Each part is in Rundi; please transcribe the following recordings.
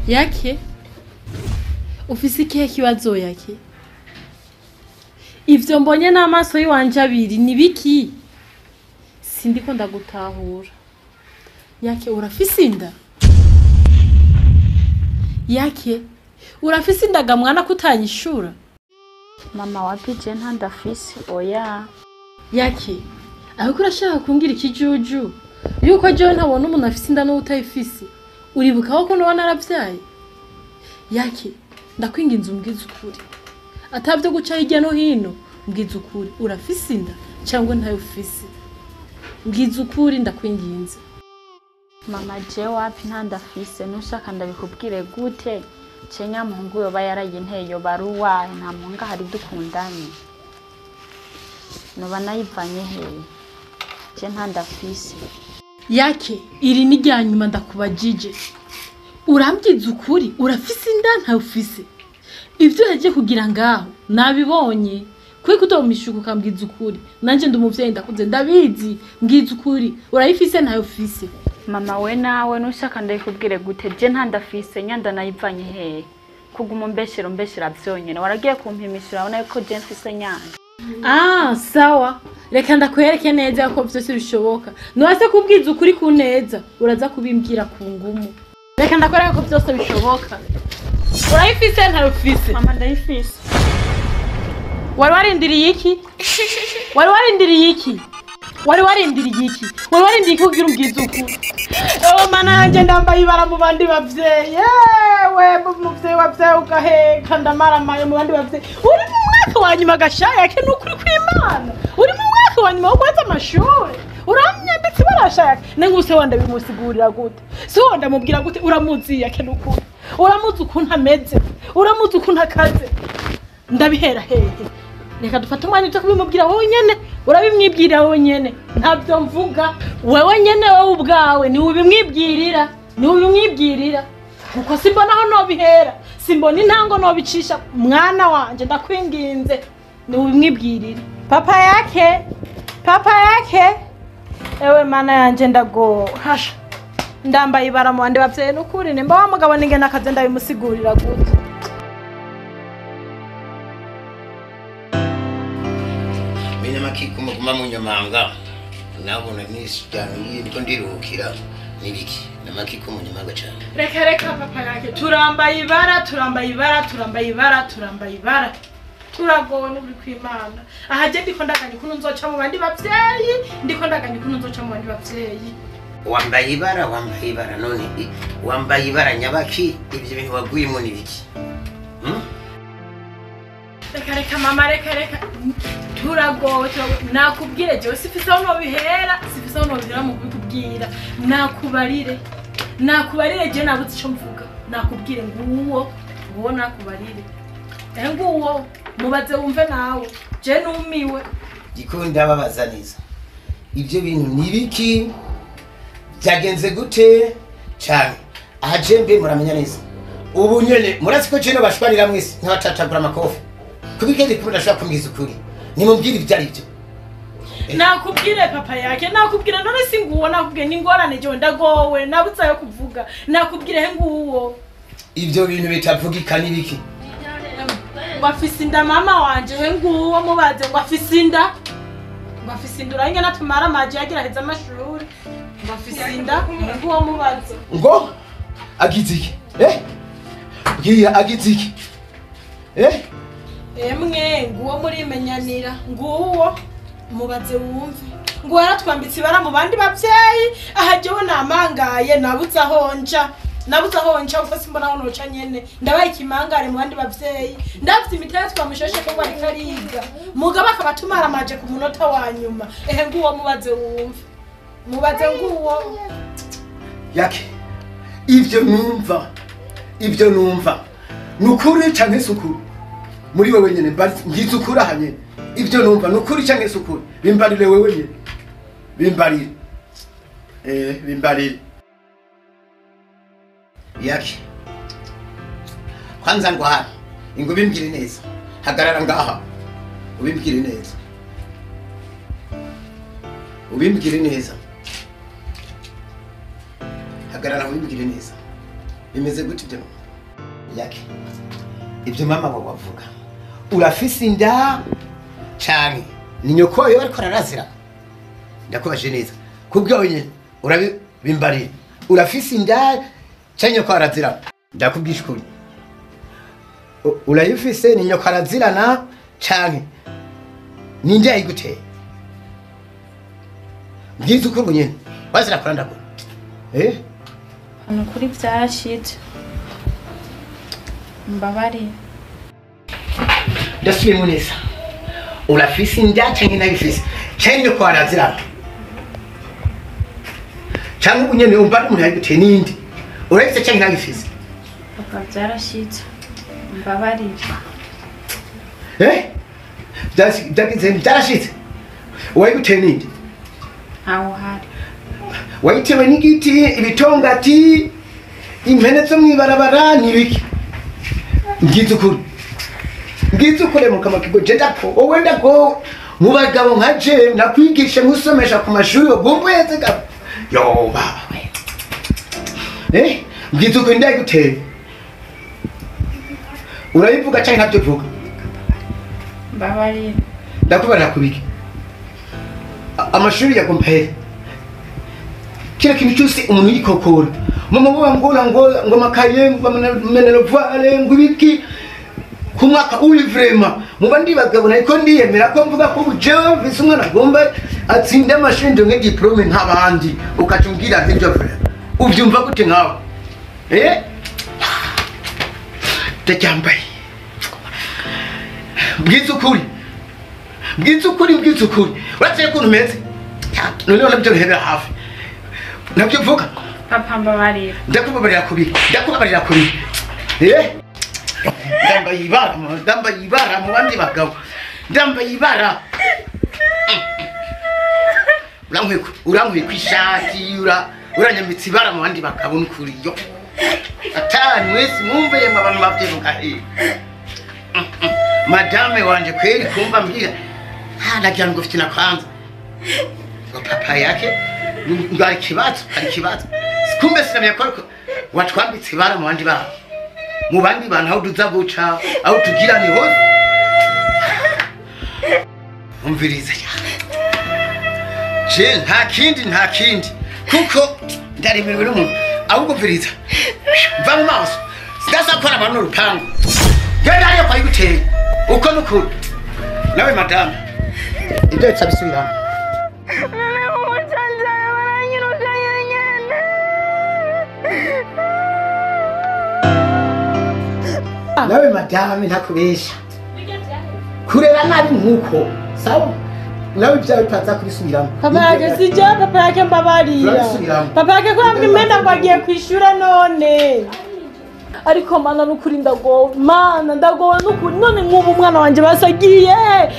Yake ufise ikihe kibazo Yake? Ivyo mbonye n'amaso yiwanje abiri ni biki? Sindiko ndagutahura. Yake urafise inda? Yake urafise indaga mwana kutanyishura? Mama wapi je ntandafise oya. Yake aho kurashaka kungira ikijuju yuko je ntabona umuntu afise inda no utayifise. Uribuka ko no naravyaye? Yake ndakwinginze umbwiza ukuri. Atavyo guca hirya no hino, mbwiza ukuri. Urafise inda cyangwa ntayo ufise? Mbwiza ukuri ndakwinginze. Mama je wapi ntandafise nushaka ndabikubwire gute? Cenya mungu yoba yarayinteye yo baruwa nta munga hari dukundanye. Noba nayivanye hehe? Je ntandafise. Yake iri ni ryanyuma ndakubajije. Urambyiza ukuri urafise inda nta ufise? Ivyo yaje kugira ngaho nabibonye. Kwe kutomishuka ukambwiza ukuri. Nanje ndumuvyeyi ndakuze ndabizi. Mbwiza ukuri urayifise nta ufise? Mama we nawe nushaka ndabikubwire gute? Je ntandafise nyanda nayivanye hehe? Kuguma mbeshera vyonyene waragiye kumpimishira abona ko je mfise nyanda. Sawa. Reka ndakwereke neza ko vyose bishoboka. Nuwase kubwiza ukuri ku neza, uraza kubimbwira ku ngumu. Reka ndakwereke ko vyose bishoboka. Urayifise nta ufise? Mama ndayifise. Wari warindiriye iki? Wari warindiriye iki? Wari warindiriye iki? Wari warindiriye kugira ubwiza ukuri? Mana yanje ndambaye ibara mu bandi bavyeyi. Yewe muvyeyi wavyeyi ugaheka ndamaramaye mu bandi bavyeyi. Uri mu mwaka wa nyuma gashaya ke nukuri kw'Imana. Uri mu mwaka wa nyuma wo kwaza amashuri. Uramyambitse barashaya. Nenguse wanda bimusigurira gute? So ndamubwira gute uramuzi yake nukuri. Uramuzi ukuntu ameze. Uramuzi ukuntu akaze. Ndabihera hehe. Reka dufate umwanya cyo kubimubwira wowe nyene. Urabimwibwirira wowe nyene. Ntabyo mvuga. Wewe nyene wowe ubwawe ni ubimwibwirira. Ni ubimwibwirira. Kuko simbona aho nobihera. Simbona intango nobicisha mwana wanje ndakwinginze. Ni ubimwibwirira. Papa yake. Papa yake. Ewe mana yanje ndago. Hasha. Ndambaye ibara mu bandi bavyeyi nukuri nimba wa mugabo ninge nakaze ndabimusigurira gute. Makiko muguma munyamanga nabona nishyaniye niko ndiruhukira nibiki namakiko munyamanga cyane. Reka papa yake turambaye ibara turagowe n'uri kw'Imana. Ahaje ndiko ndaganye kuno nzoca mu bandi bavyeyi Wambaye ibara none wambaye ibara nyabaki ibyo bintu waguyemo nibiki? Reka mama reka turagowe nakubwire je sifise aho nobihera mu kubikubwira nakubarire je nabuze ico mvuga nakubwire nguwo nakubarire nguwo mubaze wumve nawe je numiwe gikunda babaza neza ibyo bintu nibiki byagenze gute cyane aje mbe muramenya neza ubu nyene murazi ko je no bashwanira mwese nkabatacagura amakofi kubikende kubona shaka kumbwiza ukuri nimubwire ibyari byo. Nakubwire papa yake nakubwira none singuwo nakubwiye ningorane je ndagowe nabutsa yo kuvuga nakubwire he nguwo ibyo bintu bitavugika nibiki? Wafise inda mama wanje we nguwo mubaze ngo afise inda urange natumara maji yagira heza amashuri wafise inda nguwo mubaze ngo agiziki bwiya agiziki emwe nguwo muri menyanira nguwo mubaze wumve ngo yaratwambitse ibara mu bandi bavyeyi ahajewe namangaye nabutsa honja uko simbona aho noca nyene ndabaye ikimangare mu bandi bavyeyi ndafite imitero twamushoshe ko bari kariga mugaba akabatumara maje ku munota wa nyuma nguwo mubaze wumve mubaze nguwo yake ibyo numva nukuri canke sukuru muri wewe nyene ngize ukura hanye ibyo numva nukuri canke sukuru bimbarire wewe nyene bimbarire yake kwanza ngwara ingo bimbwire neza hagarara ngaha ubimbwire neza ubimbwire neza hagarara ubimbwire neza bimeze gute ibyo yake ibyo mama wawe wavuga urafise inda cyane ni nyoko yo ariko ararazira ndakubaje neza kubwo wenyine urabimbarira urafise inda cyane nyoko arazira ndakubwisha ukuri urayifise ni nyoko arazirana cyane ninde yayiguteye bwiza ukuri nyine wazira kuranda ko hano kuri byarashitse mbabari ndasubiye neza urafise inda cyane nayifise cyane nyoko arazirana cyangwa unyene umva umuntu yayiguteye ninde urayifise cyane nayifise papa byarashitse mbabari byarashitse wayiguteye ninde aho hari wayitewe n'igiti ibitongati impene zo mwibarabara nibiki ngize ukuri mu kamakigo jedako wowe ndako mu bagabo nkaje nakwigisha nkusomesha ku mashuri ubumbuye gabo yo baba ngize ukuri ndayiguteye urayivuga cyane ntabyo vuga mbabari ndakubarira kubiki amashuri ya kompere kila kintu cyose umuntu yikokora mama ngo makaye ngo menerovale ngo ibiki ku mwaka uri vrema muba ndibagabona ariko ndiyemera ko mvuga ko bujewe vise umwana agomba atsinde amashuri ndonke diplome nk'abandi ukacungira ibyo vrema ubyumva gute nkawe ndacyambaye bwiza ukuri uratse ko numeze noneho nabyo bihebera hafi nabyo vuga papa mbabarira ndakubabarira kubi ndambaye ibara mu bandi bagabo ndambaye ibara urankuye ku ishati uranyambitse ibara mu bandi bagabo n'ukuri yo atani wese mwumveye mu abantu bavyiruka madame wanje kweli kumva mbira nagira ngo ufite na kwanza ngo papa yake ngo ari kibazo kumbe sinamenya ko watwambitse ibara mu bandi bantu mu bandi bantu aho duza guca aho tugira ni hose umviriza je nta kindi kuko ndaremerewe n'umuntu ahubwo umviriza mva mu maso sidasakora abantu n'urupangu genda ariyo kwa yiguteye uko n'ukuri nawe madame ibyo bisubiramo nawe madame ntakubesha kurera nabi nkuko sawa nawe byawe utaza kubisubiramo papa yake sije papa yake mbabarira papa yake ko yambye imenda ngo agiye kwishura none ariko mana n'ukuri ndagowe n'ukuri none nk'ubu umwana wanje basagiye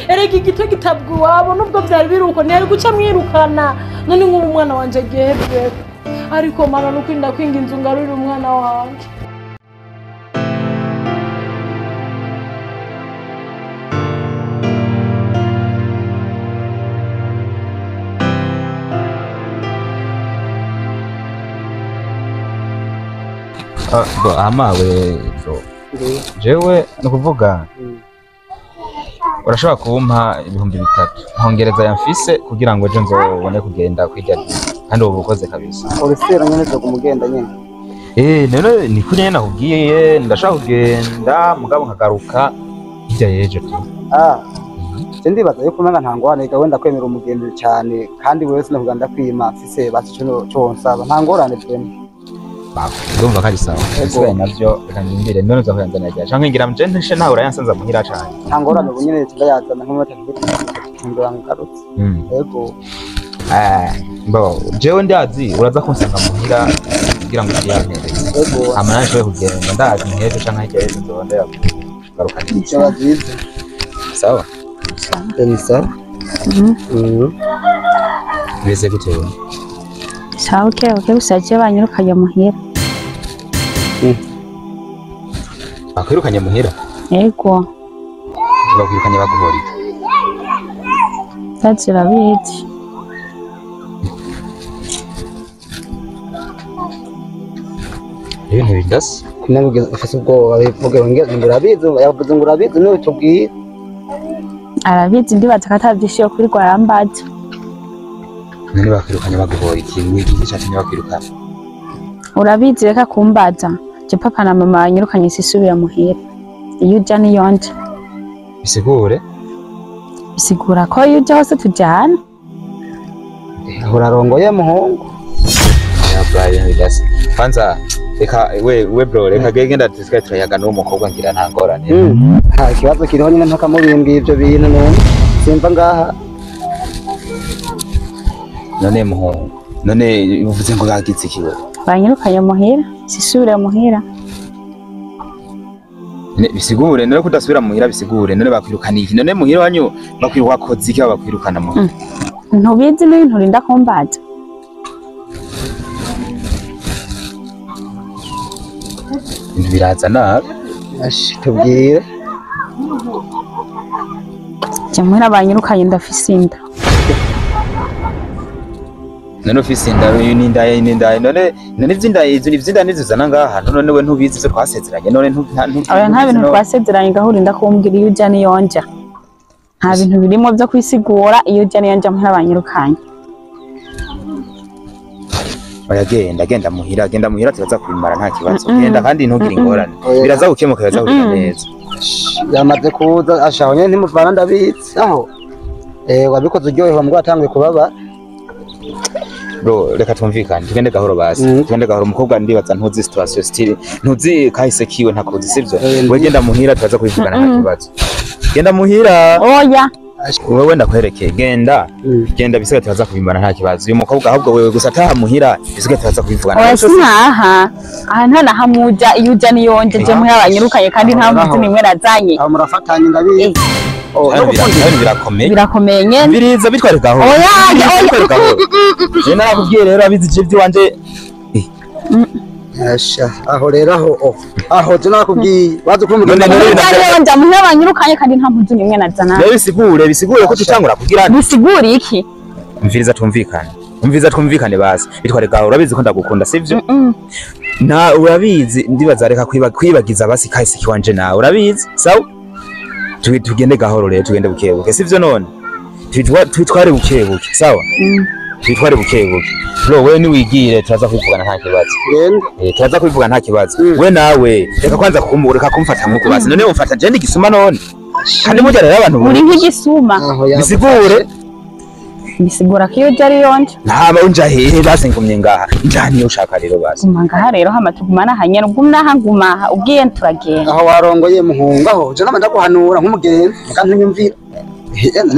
erega igito gitabwa iwabo nubwo byari biruko ntiyari guca mwirukana none nk'ubu umwana wanje agiye hebwe ariko mana n'ukuri ndakwinga inzu ngarurira umwana wanje amawe jewe nukuvuga urashobora kumpa ibihumbi 3 nkongereza yamfise kugira ngo ejo nzobone kugenda kwijya kandi ubu bukoze kabisa urusera nyene zo kumugenda nyene none ni kuri nyene nakubwiye ndashaka kugenda mugabo nkagaruka hirya yejo tu ndibaza yuko umenga ntangorane wenda kwemera umugendo cyane kandi wewe sinavuga ndakwima mfise basi cyo nsaba ntangorane twene ndumva kari sawa ese navyo kanindire none zo kuyandana rya canke ngira mje ntishe nawe urayansanza muhira cyane ntangorane ubunyene tuyazana nk'umwe ngiranga karutse yego mbo jewe ndazi uraza kunsanga muhira kugira ngo tuyantere yego amanashe kugenda ndazi nkeje canke hirya yejo ndondera kugaruka neza sawa sawa bese gute sawa okay usaje banyirukanye muhira akwirukanye muhira Yego. bakwirukanye baguhora iki Tazira biti. ibintu bidasa kunabugeza ufise ubwoba bivuge ngeze ngurabizi yavuze ngurabizi no tubwiye Arabizi ndibaza ko atavyishiye kuri Rwarambaza. none bakwirukanye baguhora iki wigiki cyatumye bakwirukana Urabizi reka kumbaza. Je papa na mama banyirukanye sisubira muhira. Iyo uja niyonje. bisigure Bisigura ko iyo uja hose tujana. urarongoye muhungu ya Brian bidasa kwanza reka we bro reka genda tusigaye turayaga n'uwo mukobwa ngira nta ngorane nta kibazo kiriho nyine ntukamubimbwiye ibyo bintu none simva ngaha none muhungu none uvuze ngo yagize ikiwe Banyirukanye muhira. Sisubira muhira. bisigure none kudasubira muhira bisigure none bakwirukana iki none muhira wanyu bakwiruka kozi iki bakwirukana muhira Ntubizi n'ibintu urinda kumbaza. ibintu biraza nabi ashi tubwire Je muhira banyirukanye ndafise inda. none ufise inda n'indaye none ivy'inda nizuzana ngaha none we ntubizi ivyo twasezeranye none Oya nta bintu twasezeranye gahurinda kumbwira iyo uja niyonja. Nta bintu birimo byo kwisigura iyo uja niyonja muhira banyirukanye. oya genda muhira tuza kubimara nta kibazo genda kandi ntugire ingorane biraza gukemuka biraza kugenda neza yamaze kuza ashaho nyine ntimuvana ndabizi aho wabikoze uryohewe mbwo watanguye kubaba bro reka twumvikane tugende gahoro basi tugende gahoro umukobwa ndibaza ntuzi situation style ntuzi kahise kiwe ntakuzi sivyo we genda muhira tuza kubivugana nta kibazo genda muhira Oya. wewe ndakwerekeye genda bisigaye tuza kubimara nta kibazo uyu mukobwa ahubwo wewe gusa ataha muhira bisigaye tuza kubivugana Oya sinaha. Aha nta nahamuja iyo uja niyonje je muhira banyirukanye kandi nta muntu nimwe nazanye. aho murafatanye ndabizi Birakomeye nyene. biriza bitware gahoro je nakubwiye rero abizi je by'iwanje asha aho rero aho je nakubwiye bazi kumva Nja muhira banyirukanye kandi nta muntu nimwe nazana. rero bisigure ko tutangura kugira Bisigura iki? umviriza twumvikane basi bitware gahoro urabizi ko ndagukunda sivyo na urabizi ndibaza reka kwibagiza basi kahise kiwanje nawe urabizi sawa tugende gahoro rero tugende bukebuke sivyo none twitware bukebuke sawa twitware bukebuke bro wewe ni wigire turaza kwivugana nta kibazo turaza kwivugana nta kibazo we nawe reka kwanza reka kumfata nkuko basi none umfata je ndigisuma none kandi mujya rero abantu Uri nk'igisuma. Bisigura ko iyo uja ari yonje. ntaba unja hehe basi ngumye ngaha njaniye ushaka rero basi Ngaha rero hama tugumana hanyene ugumnaha ngumaha ubwiye turagenda. aho warongoye muhungu aho je namanda guhanura nk'umugenzi kandi nyumvira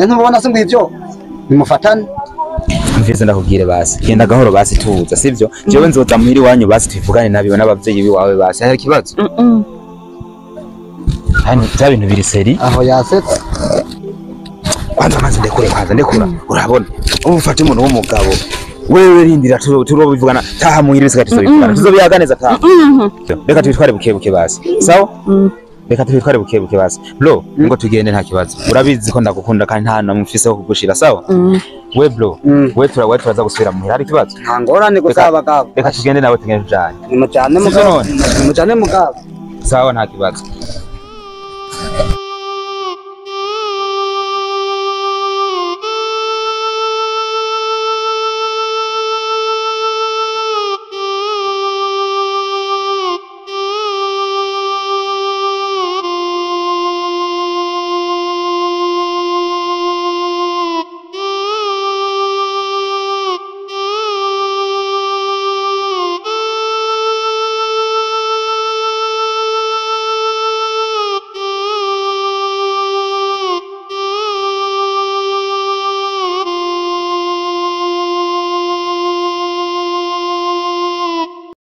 ntubona se ngivyo nimufatane mvize ndakubwire basi genda gahoro basi tuza sivyo jewe nzoza muhiri wanyu basi twivugane nabiwe n'abavyeyi biwawe basi hari kibazo hani bya bintu biri seri aho yasetse kwanza maze ndekura urabona ufate umuntu w'umugabo wewe rindira turobivugana taha muhiri bise gatuzobivugana tuzobiyaganeza taha reka twitware bukebuke basi sawa reka twitware bukebuke basi bro ngo tugende nta kibazo urabizi ko ndagukunda kandi nta namufise ho kugushira sawa we bro we turaza gusubira muhira hari kibazo nta ngorane gusa abagabo reka tugende nawe tugende tujanye nimujane mugabo sawa nta kibazo